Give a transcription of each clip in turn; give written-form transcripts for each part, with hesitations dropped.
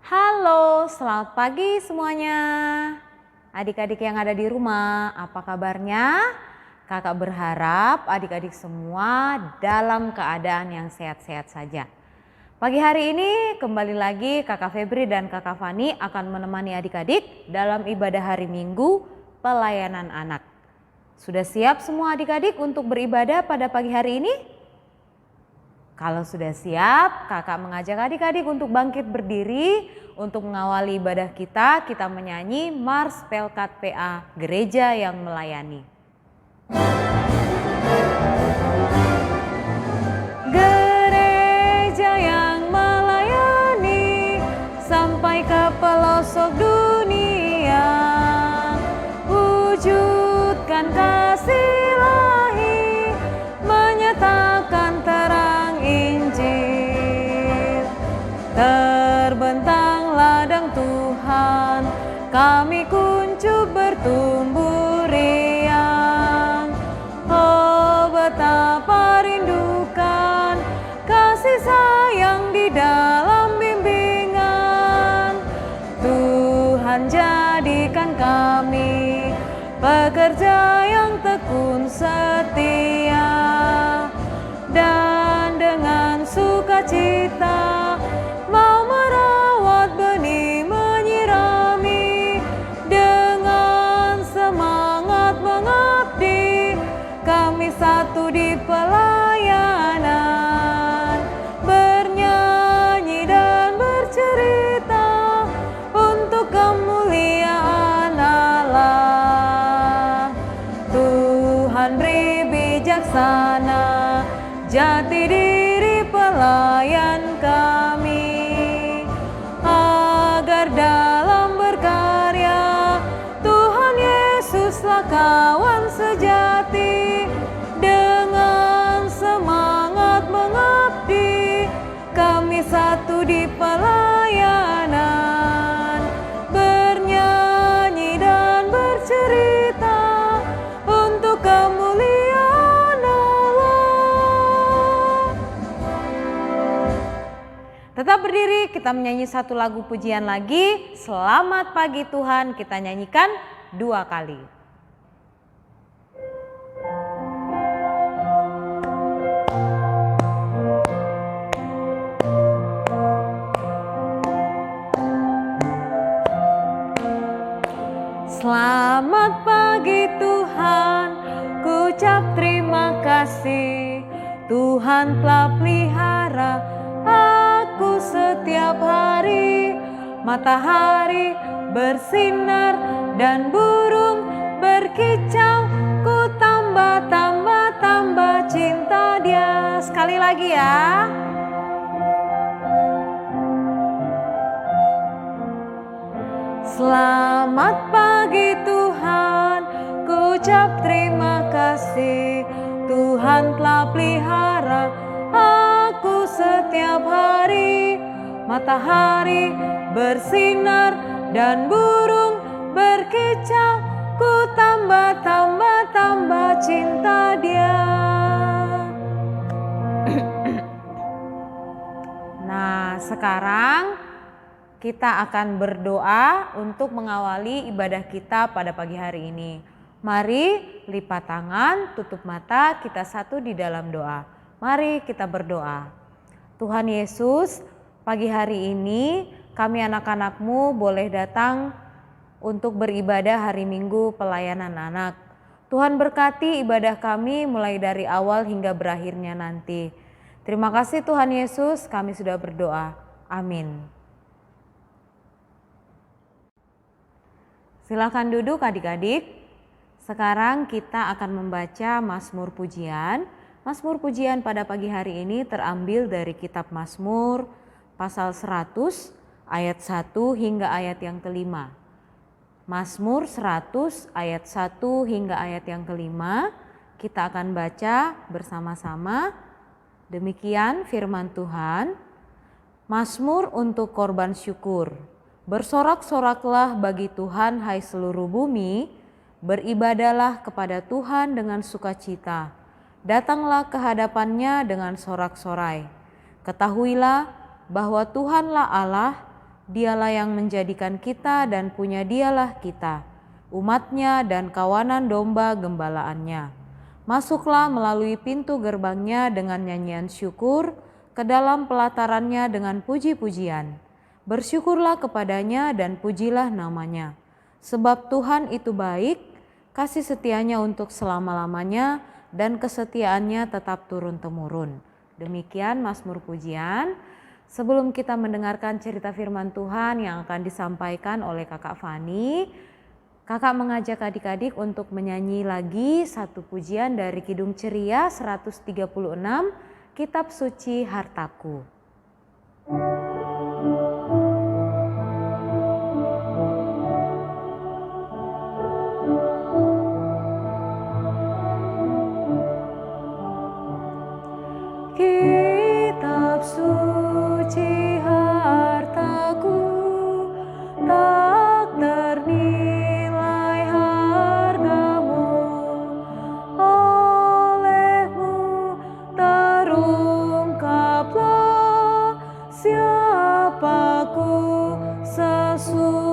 Halo, selamat pagi semuanya. Adik-adik yang ada di rumah, apa kabarnya? Kakak berharap adik-adik semua dalam keadaan yang sehat-sehat saja. Pagi hari ini kembali lagi Kakak Febri dan Kakak Fani akan menemani adik-adik dalam ibadah hari Minggu pelayanan anak. Sudah siap semua adik-adik untuk beribadah pada pagi hari ini? Kalau sudah siap, kakak mengajak adik-adik untuk bangkit berdiri untuk mengawali ibadah kita. Kita menyanyi Mars Pelkat PA, Gereja yang Melayani. Gereja yang melayani sampai ke pelosok dunia, wujudkan kasih ilahi, menyatakan terang Injil. Terbentang ladang Tuhan, kami kuncup bertumbuh riang. Oh, betapa rindukan kasih sayang di dalam bimbingan. Tuhan jadikan kami pekerja yang tekun setia, dan dengan sukacita mau merawat benih, menyirami, dengan semangat mengabdi. Kami satu di pelayanan, bernyanyi dan bercerita untuk kemuliaan Allah. Tuhan beri bijaksana jati diri pelayan kami, agar dalam berkarya Tuhan Yesuslah kawan sejati. Dengan semangat mengabdi, kami satu di pelayanan, bernyanyi dan bercerita untuk kemuliaan Allah. Tetap berdiri, kita menyanyi satu lagu pujian lagi. Selamat pagi Tuhan, kita nyanyikan 2 kali. Selamat pagi Tuhan, ku ucap terima kasih. Tuhan telah pelihara aku setiap hari. Matahari bersinar dan burung berkicau, ku tambah cinta Dia. Sekali lagi ya. Selamat pagi Tuhan, ku ucap terima kasih. Tuhan telah pelihara aku setiap hari. Matahari bersinar dan burung berkicau, ku tambah cinta Dia. Nah, sekarang kita akan berdoa untuk mengawali ibadah kita pada pagi hari ini. Mari lipat tangan, tutup mata, kita satu di dalam doa. Mari kita berdoa. Tuhan Yesus, pagi hari ini kami anak-anak-Mu boleh datang untuk beribadah hari Minggu pelayanan anak. Tuhan berkati ibadah kami mulai dari awal hingga berakhirnya nanti. Terima kasih Tuhan Yesus, kami sudah berdoa. Amin. Silakan duduk adik-adik. Sekarang kita akan membaca Mazmur Pujian. Mazmur Pujian pada pagi hari ini terambil dari kitab Mazmur pasal 100 ayat 1 hingga ayat yang kelima. Mazmur 100 ayat 1 hingga ayat yang kelima kita akan baca bersama-sama. Demikian firman Tuhan. Mazmur untuk korban syukur. Bersorak-soraklah bagi Tuhan hai seluruh bumi, beribadahlah kepada Tuhan dengan sukacita. Datanglah ke hadapannya dengan sorak-sorai. Ketahuilah bahwa Tuhanlah Allah, Dialah yang menjadikan kita dan punya Dialah kita, umatnya dan kawanan domba gembalaannya. Masuklah melalui pintu gerbangnya dengan nyanyian syukur, ke dalam pelatarannya dengan puji-pujian. Bersyukurlah kepadanya dan pujilah namanya. Sebab Tuhan itu baik, kasih setianya untuk selama-lamanya, dan kesetiaannya tetap turun-temurun. Demikian Mazmur Pujian. Sebelum kita mendengarkan cerita firman Tuhan yang akan disampaikan oleh Kakak Fani, Kakak mengajak adik-adik untuk menyanyi lagi satu pujian dari Kidung Ceria 136, Kitab Suci Hartaku. Kitab suci hartaku, tak ternilai hargamu, olehmu terungkaplah siapaku sesungguhnya.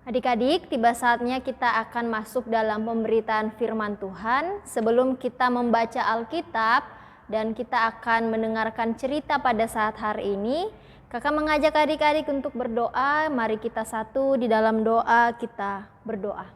Adik-adik, tiba saatnya kita akan masuk dalam pemberitaan firman Tuhan. Sebelum kita membaca Alkitab dan kita akan mendengarkan cerita pada saat hari ini, Kakak mengajak adik-adik untuk berdoa. Mari kita satu di dalam doa, kita berdoa.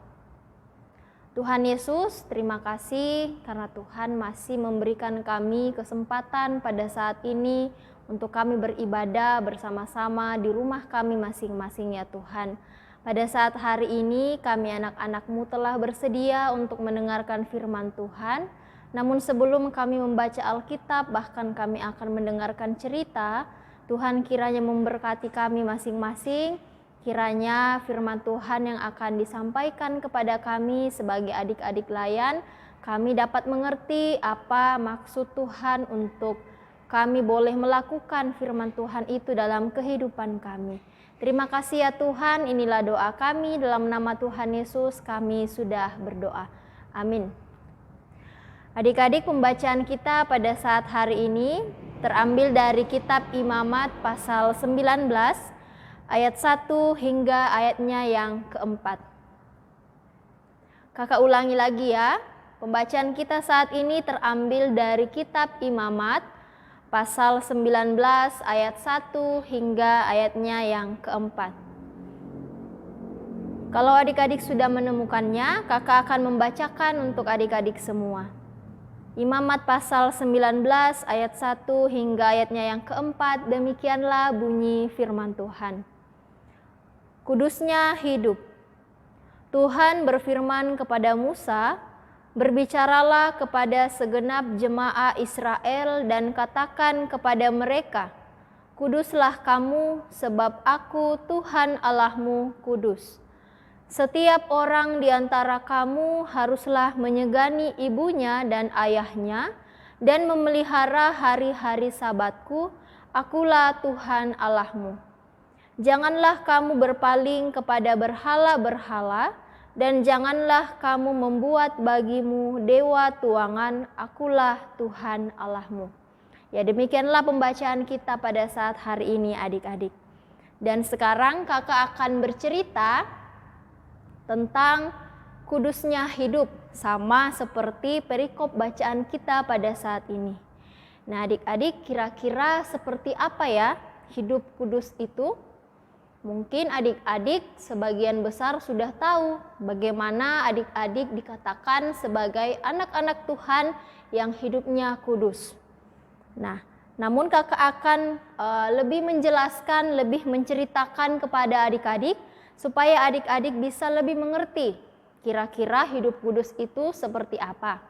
Tuhan Yesus, terima kasih karena Tuhan masih memberikan kami kesempatan pada saat ini untuk kami beribadah bersama-sama di rumah kami masing-masing ya Tuhan. Pada saat hari ini kami anak-anak-Mu telah bersedia untuk mendengarkan firman Tuhan. Namun sebelum kami membaca Alkitab, bahkan kami akan mendengarkan cerita, Tuhan kiranya memberkati kami masing-masing. Kiranya firman Tuhan yang akan disampaikan kepada kami sebagai adik-adik layan, kami dapat mengerti apa maksud Tuhan untuk kami boleh melakukan firman Tuhan itu dalam kehidupan kami. Terima kasih ya Tuhan, inilah doa kami, dalam nama Tuhan Yesus kami sudah berdoa. Amin. Adik-adik, pembacaan kita pada saat hari ini terambil dari kitab Imamat pasal 19 ayat 1 hingga ayatnya yang keempat. Kakak ulangi lagi ya, pembacaan kita saat ini terambil dari kitab Imamat pasal 19 ayat 1 hingga ayatnya yang keempat. Kalau adik-adik sudah menemukannya, kakak akan membacakan untuk adik-adik semua. Imamat pasal 19 ayat 1 hingga ayatnya yang keempat, demikianlah bunyi firman Tuhan. Kudusnya hidup. Tuhan berfirman kepada Musa, berbicaralah kepada segenap jemaah Israel dan katakan kepada mereka, kuduslah kamu sebab aku Tuhan Allahmu kudus. Setiap orang di antara kamu haruslah menyegani ibunya dan ayahnya dan memelihara hari-hari sabatku, akulah Tuhan Allahmu. Janganlah kamu berpaling kepada berhala-berhala, dan janganlah kamu membuat bagimu dewa tuangan, akulah Tuhan Allahmu. Ya, demikianlah pembacaan kita pada saat hari ini adik-adik. Dan sekarang kakak akan bercerita tentang kudusnya hidup, sama seperti perikop bacaan kita pada saat ini. Nah adik-adik, kira-kira seperti apa ya hidup kudus itu? Mungkin adik-adik sebagian besar sudah tahu bagaimana adik-adik dikatakan sebagai anak-anak Tuhan yang hidupnya kudus. Nah, namun kakak akan lebih menjelaskan, lebih menceritakan kepada adik-adik supaya adik-adik bisa lebih mengerti kira-kira hidup kudus itu seperti apa.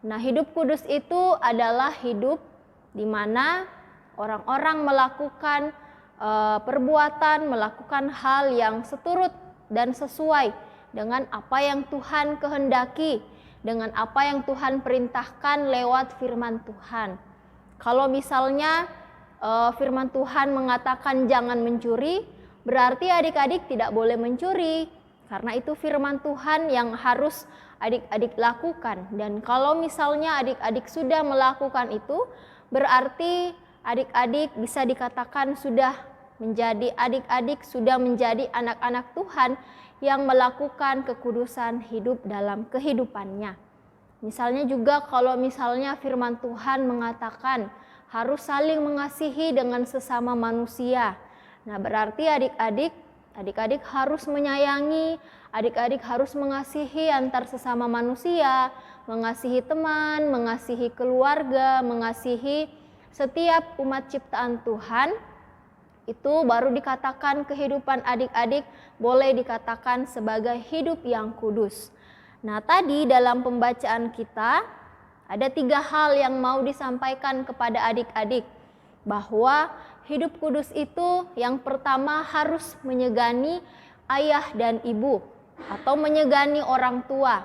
Nah, hidup kudus itu adalah hidup di mana orang-orang melakukan perbuatan, melakukan hal yang seturut dan sesuai dengan apa yang Tuhan kehendaki, dengan apa yang Tuhan perintahkan lewat firman Tuhan. Kalau misalnya firman Tuhan mengatakan jangan mencuri, berarti adik-adik tidak boleh mencuri. Karena itu firman Tuhan yang harus adik-adik lakukan. Dan kalau misalnya adik-adik sudah melakukan itu, berarti adik-adik bisa dikatakan sudah menjadi adik-adik, sudah menjadi anak-anak Tuhan yang melakukan kekudusan hidup dalam kehidupannya. Misalnya juga kalau misalnya firman Tuhan mengatakan harus saling mengasihi dengan sesama manusia. Nah, berarti adik-adik harus menyayangi, adik-adik harus mengasihi antar sesama manusia, mengasihi teman, mengasihi keluarga, mengasihi setiap umat ciptaan Tuhan. Itu baru dikatakan kehidupan adik-adik boleh dikatakan sebagai hidup yang kudus. Nah, tadi dalam pembacaan kita ada 3 hal yang mau disampaikan kepada adik-adik. Bahwa hidup kudus itu yang pertama harus menyegani ayah dan ibu atau menyegani orang tua.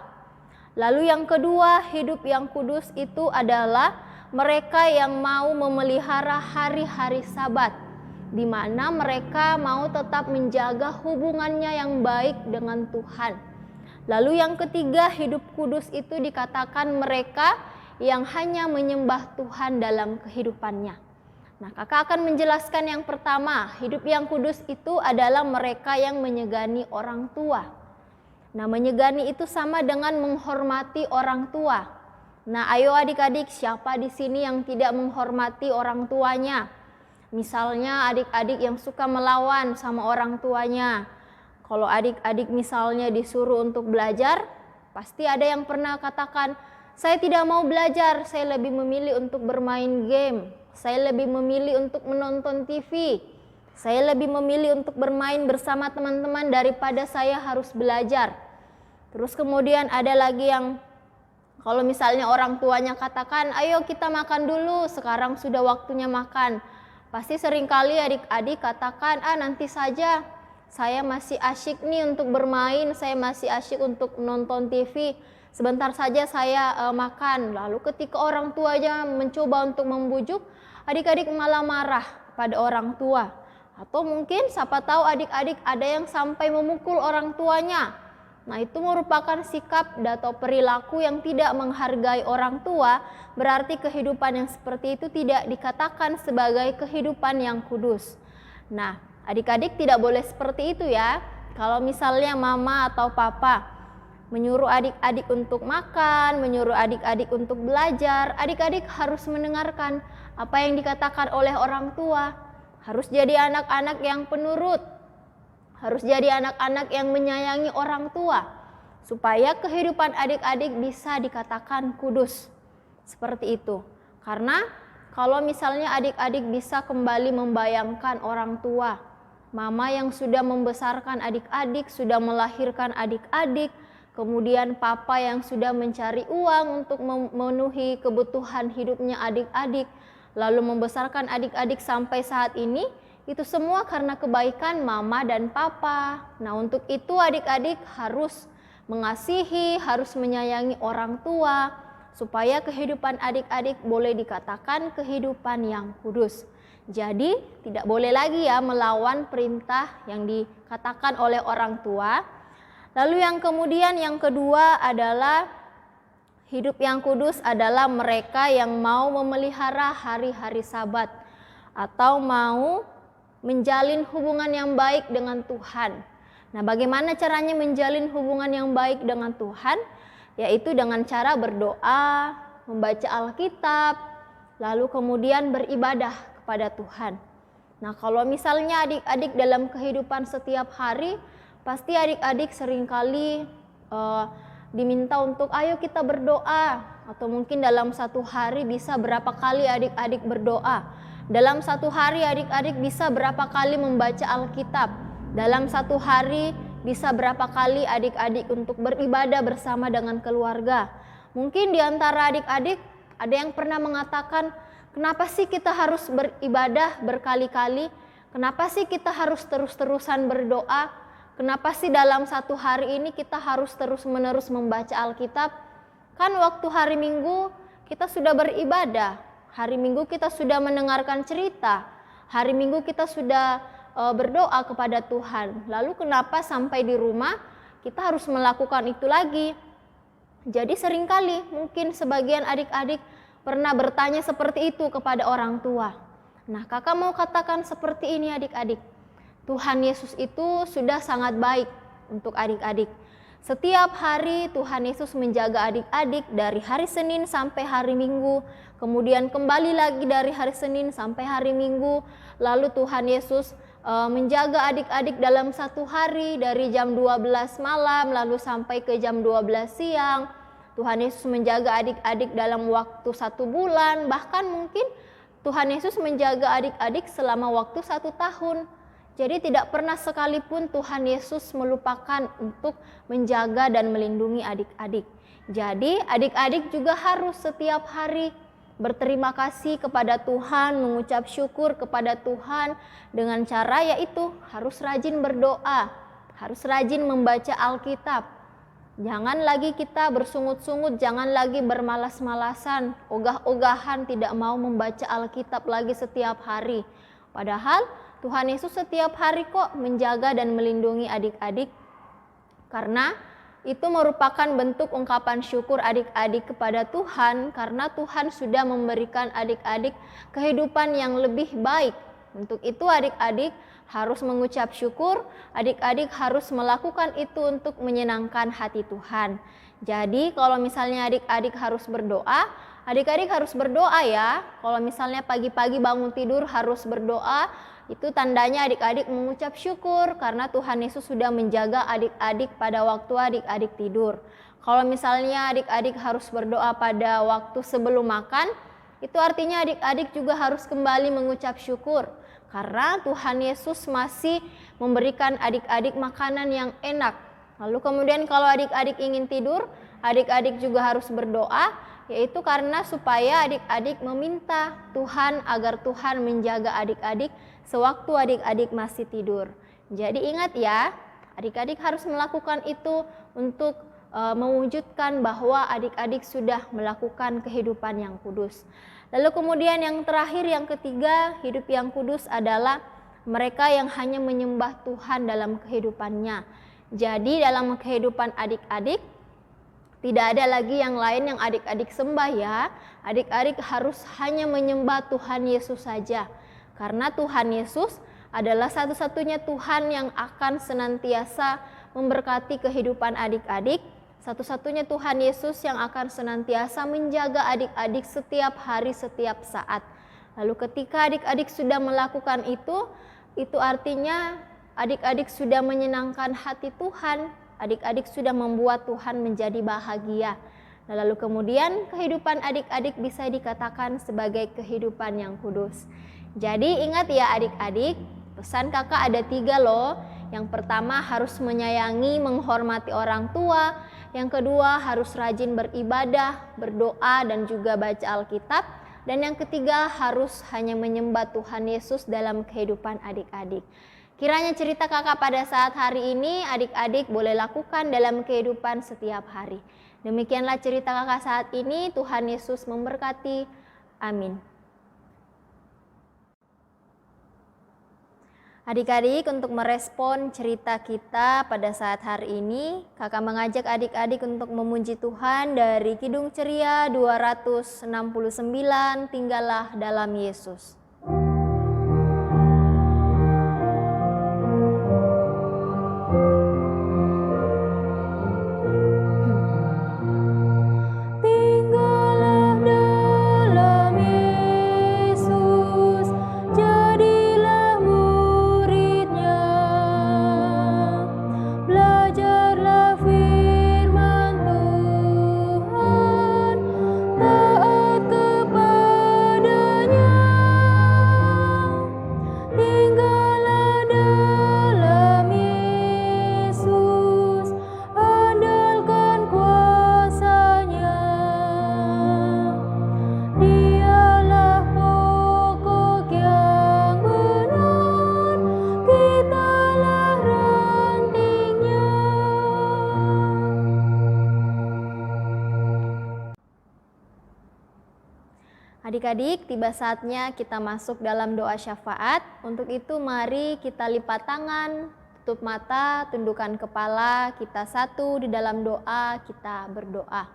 Lalu yang kedua, hidup yang kudus itu adalah mereka yang mau memelihara hari-hari Sabat, di mana mereka mau tetap menjaga hubungannya yang baik dengan Tuhan. Lalu yang ketiga, hidup kudus itu dikatakan mereka yang hanya menyembah Tuhan dalam kehidupannya. Nah, kakak akan menjelaskan yang pertama, hidup yang kudus itu adalah mereka yang menyegani orang tua. Nah, menyegani itu sama dengan menghormati orang tua. Nah, ayo adik-adik, siapa di sini yang tidak menghormati orang tuanya? Misalnya adik-adik yang suka melawan sama orang tuanya. Kalau adik-adik misalnya disuruh untuk belajar, pasti ada yang pernah katakan, saya tidak mau belajar, saya lebih memilih untuk bermain game, saya lebih memilih untuk menonton TV, saya lebih memilih untuk bermain bersama teman-teman daripada saya harus belajar. Terus kemudian ada lagi yang kalau misalnya orang tuanya katakan, ayo kita makan dulu, sekarang sudah waktunya makan. Pasti seringkali adik-adik katakan, nanti saja, saya masih asyik nih untuk bermain, saya masih asyik untuk nonton TV, sebentar saja saya makan. Lalu ketika orang tuanya mencoba untuk membujuk, adik-adik malah marah pada orang tua. Atau mungkin siapa tahu adik-adik ada yang sampai memukul orang tuanya. Nah, itu merupakan sikap atau perilaku yang tidak menghargai orang tua, berarti kehidupan yang seperti itu tidak dikatakan sebagai kehidupan yang kudus. Nah, adik-adik tidak boleh seperti itu ya. Kalau misalnya mama atau papa menyuruh adik-adik untuk makan, menyuruh adik-adik untuk belajar, adik-adik harus mendengarkan apa yang dikatakan oleh orang tua. Harus jadi anak-anak yang penurut. Harus jadi anak-anak yang menyayangi orang tua, supaya kehidupan adik-adik bisa dikatakan kudus. Seperti itu. Karena kalau misalnya adik-adik bisa kembali membayangkan orang tua, mama yang sudah membesarkan adik-adik, sudah melahirkan adik-adik, kemudian papa yang sudah mencari uang untuk memenuhi kebutuhan hidupnya adik-adik, lalu membesarkan adik-adik sampai saat ini, itu semua karena kebaikan mama dan papa. Nah, untuk itu adik-adik harus mengasihi, harus menyayangi orang tua, supaya kehidupan adik-adik boleh dikatakan kehidupan yang kudus. Jadi, tidak boleh lagi ya melawan perintah yang dikatakan oleh orang tua. Lalu yang kemudian yang kedua adalah hidup yang kudus adalah mereka yang mau memelihara hari-hari Sabat atau mau menjalin hubungan yang baik dengan Tuhan. Nah, bagaimana caranya menjalin hubungan yang baik dengan Tuhan? Yaitu dengan cara berdoa, membaca Alkitab, lalu kemudian beribadah kepada Tuhan. Nah, kalau misalnya adik-adik dalam kehidupan setiap hari, pasti adik-adik seringkali diminta untuk ayo kita berdoa. Atau mungkin dalam satu hari bisa berapa kali adik-adik berdoa. Dalam satu hari adik-adik bisa berapa kali membaca Alkitab. Dalam satu hari bisa berapa kali adik-adik untuk beribadah bersama dengan keluarga. Mungkin di antara adik-adik ada yang pernah mengatakan, kenapa sih kita harus beribadah berkali-kali? Kenapa sih kita harus terus-terusan berdoa? Kenapa sih dalam satu hari ini kita harus terus-menerus membaca Alkitab? Kan waktu hari Minggu kita sudah beribadah. Hari Minggu kita sudah mendengarkan cerita. Hari Minggu kita sudah berdoa kepada Tuhan. Lalu kenapa sampai di rumah kita harus melakukan itu lagi? Jadi seringkali mungkin sebagian adik-adik pernah bertanya seperti itu kepada orang tua. Nah, kakak mau katakan seperti ini adik-adik. Tuhan Yesus itu sudah sangat baik untuk adik-adik. Setiap hari Tuhan Yesus menjaga adik-adik dari hari Senin sampai hari Minggu, kemudian kembali lagi dari hari Senin sampai hari Minggu. Lalu Tuhan Yesus menjaga adik-adik dalam satu hari dari jam 12 malam lalu sampai ke jam 12 siang. Tuhan Yesus menjaga adik-adik dalam waktu 1 bulan, bahkan mungkin Tuhan Yesus menjaga adik-adik selama waktu 1 tahun. Jadi tidak pernah sekalipun Tuhan Yesus melupakan untuk menjaga dan melindungi adik-adik. Jadi adik-adik juga harus setiap hari berterima kasih kepada Tuhan, mengucap syukur kepada Tuhan dengan cara yaitu harus rajin berdoa, harus rajin membaca Alkitab. Jangan lagi kita bersungut-sungut, jangan lagi bermalas-malasan, ogah-ogahan tidak mau membaca Alkitab lagi setiap hari. Padahal Tuhan Yesus setiap hari kok menjaga dan melindungi adik-adik, karena itu merupakan bentuk ungkapan syukur adik-adik kepada Tuhan, karena Tuhan sudah memberikan adik-adik kehidupan yang lebih baik. Untuk itu adik-adik harus mengucap syukur, adik-adik harus melakukan itu untuk menyenangkan hati Tuhan. Jadi kalau misalnya adik-adik harus berdoa, adik-adik harus berdoa ya. Kalau misalnya pagi-pagi bangun tidur harus berdoa, itu tandanya adik-adik mengucap syukur karena Tuhan Yesus sudah menjaga adik-adik pada waktu adik-adik tidur. Kalau misalnya adik-adik harus berdoa pada waktu sebelum makan, itu artinya adik-adik juga harus kembali mengucap syukur karena Tuhan Yesus masih memberikan adik-adik makanan yang enak. Lalu kemudian kalau adik-adik ingin tidur, adik-adik juga harus berdoa, yaitu karena supaya adik-adik meminta Tuhan agar Tuhan menjaga adik-adik sewaktu adik-adik masih tidur. Jadi ingat ya, adik-adik harus melakukan itu untuk mewujudkan bahwa adik-adik sudah melakukan kehidupan yang kudus. Lalu kemudian yang terakhir, yang ketiga, hidup yang kudus adalah mereka yang hanya menyembah Tuhan dalam kehidupannya. Jadi dalam kehidupan adik-adik, tidak ada lagi yang lain yang adik-adik sembah ya. Adik-adik harus hanya menyembah Tuhan Yesus saja. Karena Tuhan Yesus adalah satu-satunya Tuhan yang akan senantiasa memberkati kehidupan adik-adik. Satu-satunya Tuhan Yesus yang akan senantiasa menjaga adik-adik setiap hari, setiap saat. Lalu ketika adik-adik sudah melakukan itu artinya adik-adik sudah menyenangkan hati Tuhan. Adik-adik sudah membuat Tuhan menjadi bahagia. Lalu kemudian kehidupan adik-adik bisa dikatakan sebagai kehidupan yang kudus. Jadi ingat ya adik-adik, pesan kakak ada 3 loh. Yang pertama harus menyayangi, menghormati orang tua. Yang kedua harus rajin beribadah, berdoa dan juga baca Alkitab. Dan yang ketiga harus hanya menyembah Tuhan Yesus dalam kehidupan adik-adik. Kiranya cerita kakak pada saat hari ini adik-adik boleh lakukan dalam kehidupan setiap hari. Demikianlah cerita kakak saat ini. Tuhan Yesus memberkati. Amin. Adik-adik, untuk merespon cerita kita pada saat hari ini, kakak mengajak adik-adik untuk memuji Tuhan dari Kidung Ceria 269, Tinggallah dalam Yesus. Adik-adik, tiba saatnya kita masuk dalam doa syafaat. Untuk itu mari kita lipat tangan, tutup mata, tundukkan kepala, kita satu di dalam doa, kita berdoa.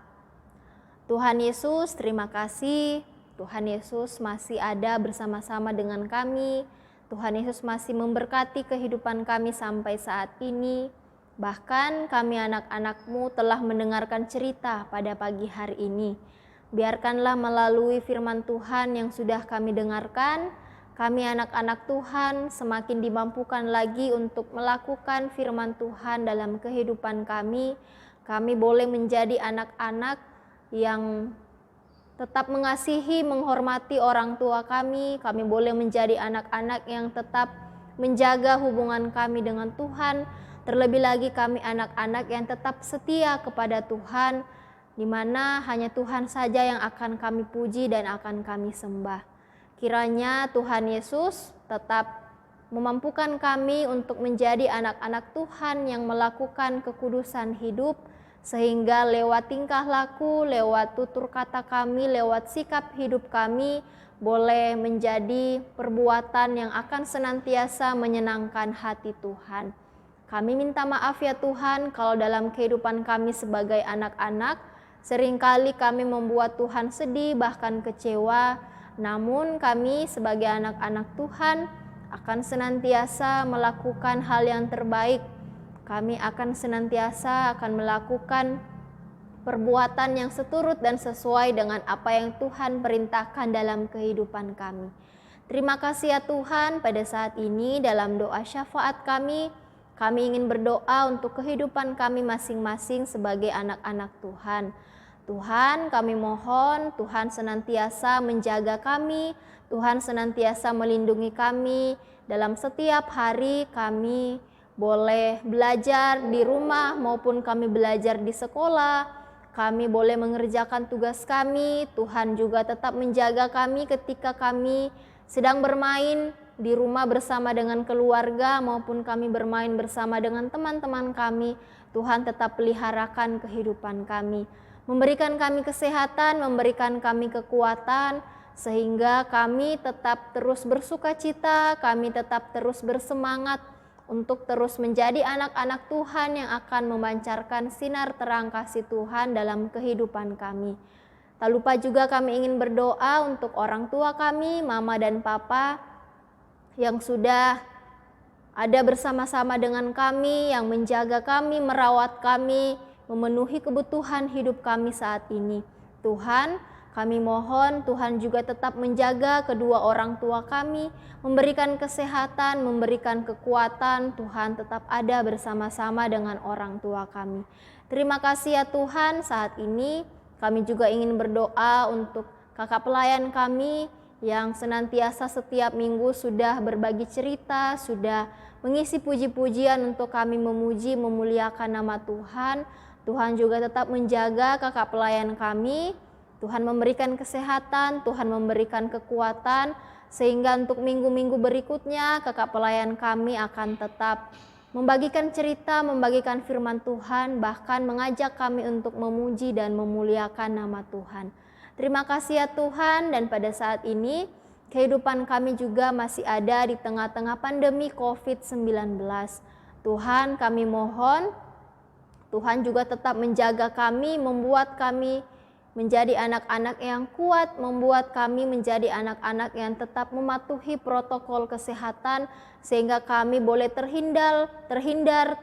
Tuhan Yesus, terima kasih. Tuhan Yesus masih ada bersama-sama dengan kami. Tuhan Yesus masih memberkati kehidupan kami sampai saat ini. Bahkan kami anak-anak-Mu telah mendengarkan cerita pada pagi hari ini. Biarkanlah melalui firman Tuhan yang sudah kami dengarkan, kami anak-anak Tuhan semakin dimampukan lagi untuk melakukan firman Tuhan dalam kehidupan kami. Kami boleh menjadi anak-anak yang tetap mengasihi, menghormati orang tua kami. Kami boleh menjadi anak-anak yang tetap menjaga hubungan kami dengan Tuhan. Terlebih lagi kami anak-anak yang tetap setia kepada Tuhan, di mana hanya Tuhan saja yang akan kami puji dan akan kami sembah. Kiranya Tuhan Yesus tetap memampukan kami untuk menjadi anak-anak Tuhan yang melakukan kekudusan hidup, sehingga lewat tingkah laku, lewat tutur kata kami, lewat sikap hidup kami, boleh menjadi perbuatan yang akan senantiasa menyenangkan hati Tuhan. Kami minta maaf ya Tuhan kalau dalam kehidupan kami sebagai anak-anak, seringkali kami membuat Tuhan sedih bahkan kecewa, namun kami sebagai anak-anak Tuhan akan senantiasa melakukan hal yang terbaik. Kami akan senantiasa melakukan perbuatan yang seturut dan sesuai dengan apa yang Tuhan perintahkan dalam kehidupan kami. Terima kasih ya Tuhan, pada saat ini dalam doa syafaat kami ingin berdoa untuk kehidupan kami masing-masing sebagai anak-anak Tuhan. Tuhan, kami mohon Tuhan senantiasa menjaga kami, Tuhan senantiasa melindungi kami. Dalam setiap hari kami boleh belajar di rumah maupun kami belajar di sekolah, kami boleh mengerjakan tugas kami. Tuhan juga tetap menjaga kami ketika kami sedang bermain di rumah bersama dengan keluarga maupun kami bermain bersama dengan teman-teman kami. Tuhan tetap peliharakan kehidupan kami, memberikan kami kesehatan, memberikan kami kekuatan, sehingga kami tetap terus bersuka cita, kami tetap terus bersemangat untuk terus menjadi anak-anak Tuhan yang akan memancarkan sinar terang kasih Tuhan dalam kehidupan kami. Tak lupa juga kami ingin berdoa untuk orang tua kami, mama dan papa, yang sudah ada bersama-sama dengan kami, yang menjaga kami, merawat kami, memenuhi kebutuhan hidup kami saat ini. Tuhan, kami mohon Tuhan juga tetap menjaga kedua orang tua kami, memberikan kesehatan, memberikan kekuatan. Tuhan tetap ada bersama-sama dengan orang tua kami. Terima kasih ya Tuhan, saat ini kami juga ingin berdoa untuk kakak pelayan kami yang senantiasa setiap minggu sudah berbagi cerita, sudah mengisi puji-pujian untuk kami memuji, memuliakan nama Tuhan. Tuhan juga tetap menjaga kakak pelayan kami. Tuhan memberikan kesehatan, Tuhan memberikan kekuatan, sehingga untuk minggu-minggu berikutnya kakak pelayan kami akan tetap membagikan cerita, membagikan firman Tuhan, bahkan mengajak kami untuk memuji dan memuliakan nama Tuhan. Terima kasih ya Tuhan, dan pada saat ini kehidupan kami juga masih ada di tengah-tengah pandemi COVID-19. Tuhan, kami mohon Tuhan juga tetap menjaga kami, membuat kami menjadi anak-anak yang kuat, membuat kami menjadi anak-anak yang tetap mematuhi protokol kesehatan, sehingga kami boleh terhindar,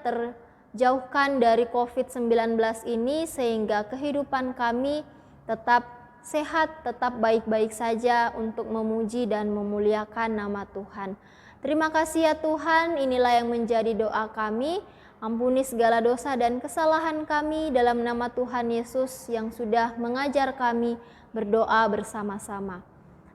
terjauhkan dari COVID-19 ini, sehingga kehidupan kami tetap sehat, tetap baik-baik saja untuk memuji dan memuliakan nama Tuhan. Terima kasih ya Tuhan, inilah yang menjadi doa kami. Ampuni segala dosa dan kesalahan kami dalam nama Tuhan Yesus yang sudah mengajar kami berdoa bersama-sama.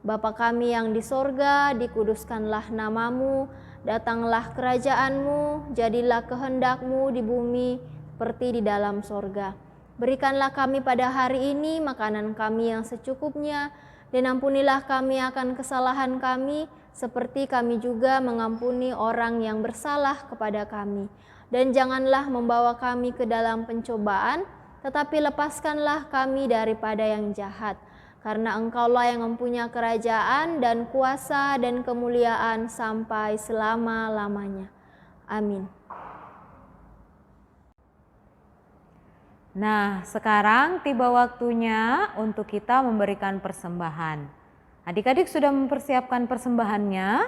Bapa kami yang di sorga, dikuduskanlah namamu, datanglah kerajaanmu, jadilah kehendak-Mu di bumi seperti di dalam sorga. Berikanlah kami pada hari ini makanan kami yang secukupnya, dan ampunilah kami akan kesalahan kami, seperti kami juga mengampuni orang yang bersalah kepada kami. Dan janganlah membawa kami ke dalam pencobaan, tetapi lepaskanlah kami daripada yang jahat. karena Engkaulah yang mempunyai kerajaan dan kuasa dan kemuliaan sampai selama-lamanya. Amin. Nah, sekarang tiba waktunya untuk kita memberikan persembahan. Adik-adik sudah mempersiapkan persembahannya?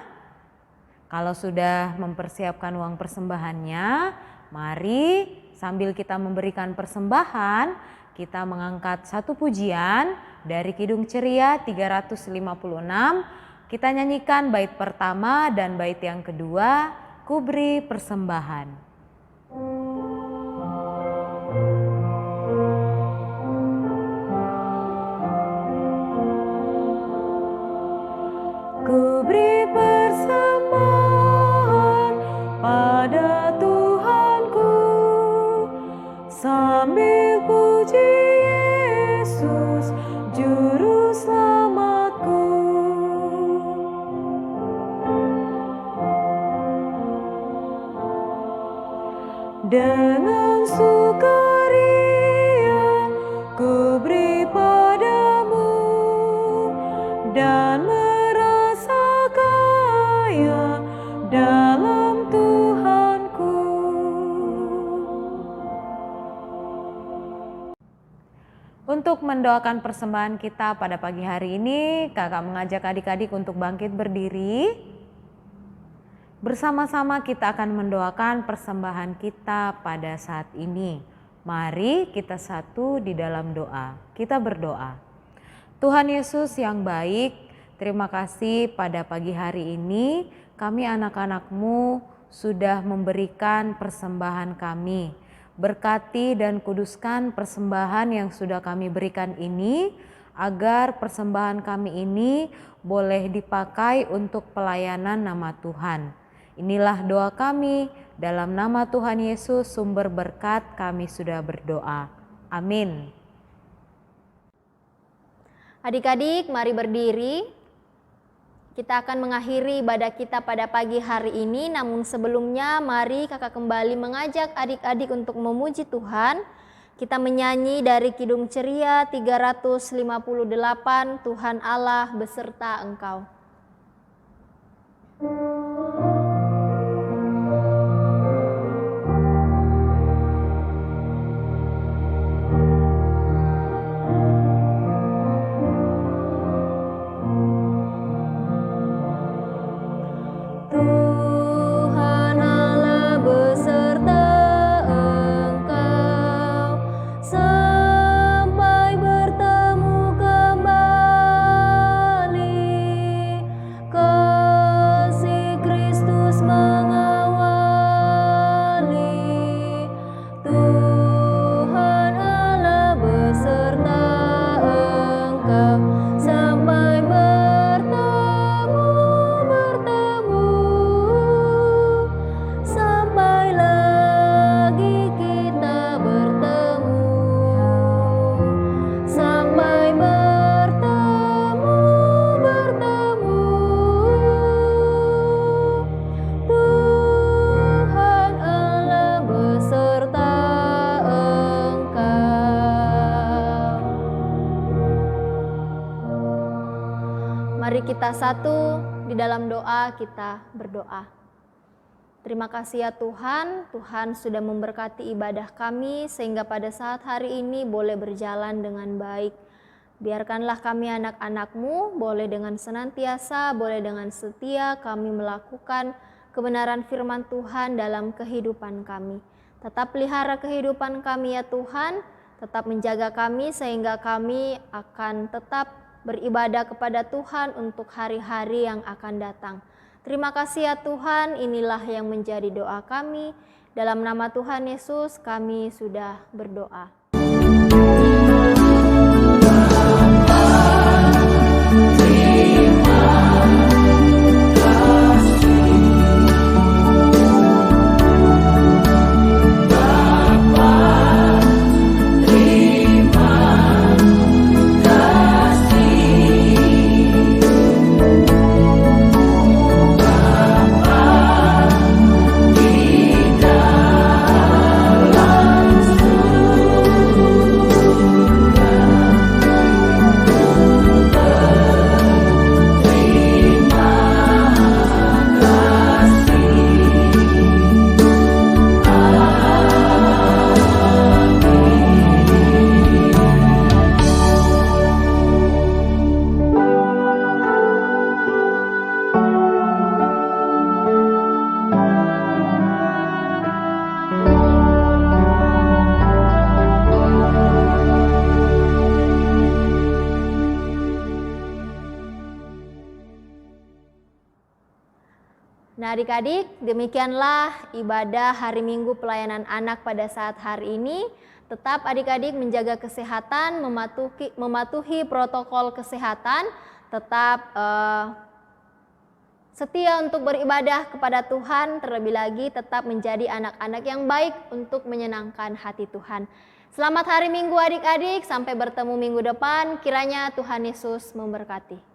Kalau sudah mempersiapkan uang persembahannya, mari sambil kita memberikan persembahan, kita mengangkat satu pujian dari Kidung Ceria 356. Kita nyanyikan bait pertama dan bait yang kedua, Ku Beri Persembahan. Ku beri persembahan pada Tuhanku, sambil puji Yesus Juru Selamatku. Dengan sukaria ku beri padamu dan merasa kaya dalam Tuhanku. Untuk mendoakan persembahan kita pada pagi hari ini, kakak mengajak adik-adik untuk bangkit berdiri. Bersama-sama kita akan mendoakan persembahan kita pada saat ini. Mari kita satu di dalam doa. Kita berdoa. Tuhan Yesus yang baik, terima kasih pada pagi hari ini kami anak-anak-Mu sudah memberikan persembahan kami. Berkati dan kuduskan persembahan yang sudah kami berikan ini, agar persembahan kami ini boleh dipakai untuk pelayanan nama Tuhan. Inilah doa kami, dalam nama Tuhan Yesus sumber berkat kami sudah berdoa. Amin. Adik-adik, mari berdiri. Kita akan mengakhiri ibadah kita pada pagi hari ini, namun sebelumnya mari kakak kembali mengajak adik-adik untuk memuji Tuhan. Kita menyanyi dari Kidung Ceria 358, Tuhan Allah beserta Engkau. Mari kita satu di dalam doa, kita berdoa. Terima kasih ya Tuhan, Tuhan sudah memberkati ibadah kami sehingga pada saat hari ini boleh berjalan dengan baik. Biarkanlah kami anak-anak-Mu boleh dengan senantiasa, boleh dengan setia kami melakukan kebenaran firman Tuhan dalam kehidupan kami. Tetap pelihara kehidupan kami ya Tuhan, tetap menjaga kami sehingga kami akan tetap beribadah kepada Tuhan untuk hari-hari yang akan datang. Terima kasih ya Tuhan, inilah yang menjadi doa kami. Dalam nama Tuhan Yesus kami sudah berdoa. Nah adik-adik, demikianlah ibadah hari Minggu pelayanan anak pada saat hari ini. Tetap adik-adik menjaga kesehatan, mematuhi protokol kesehatan, tetap setia untuk beribadah kepada Tuhan, terlebih lagi tetap menjadi anak-anak yang baik untuk menyenangkan hati Tuhan. Selamat hari Minggu adik-adik, sampai bertemu minggu depan, kiranya Tuhan Yesus memberkati.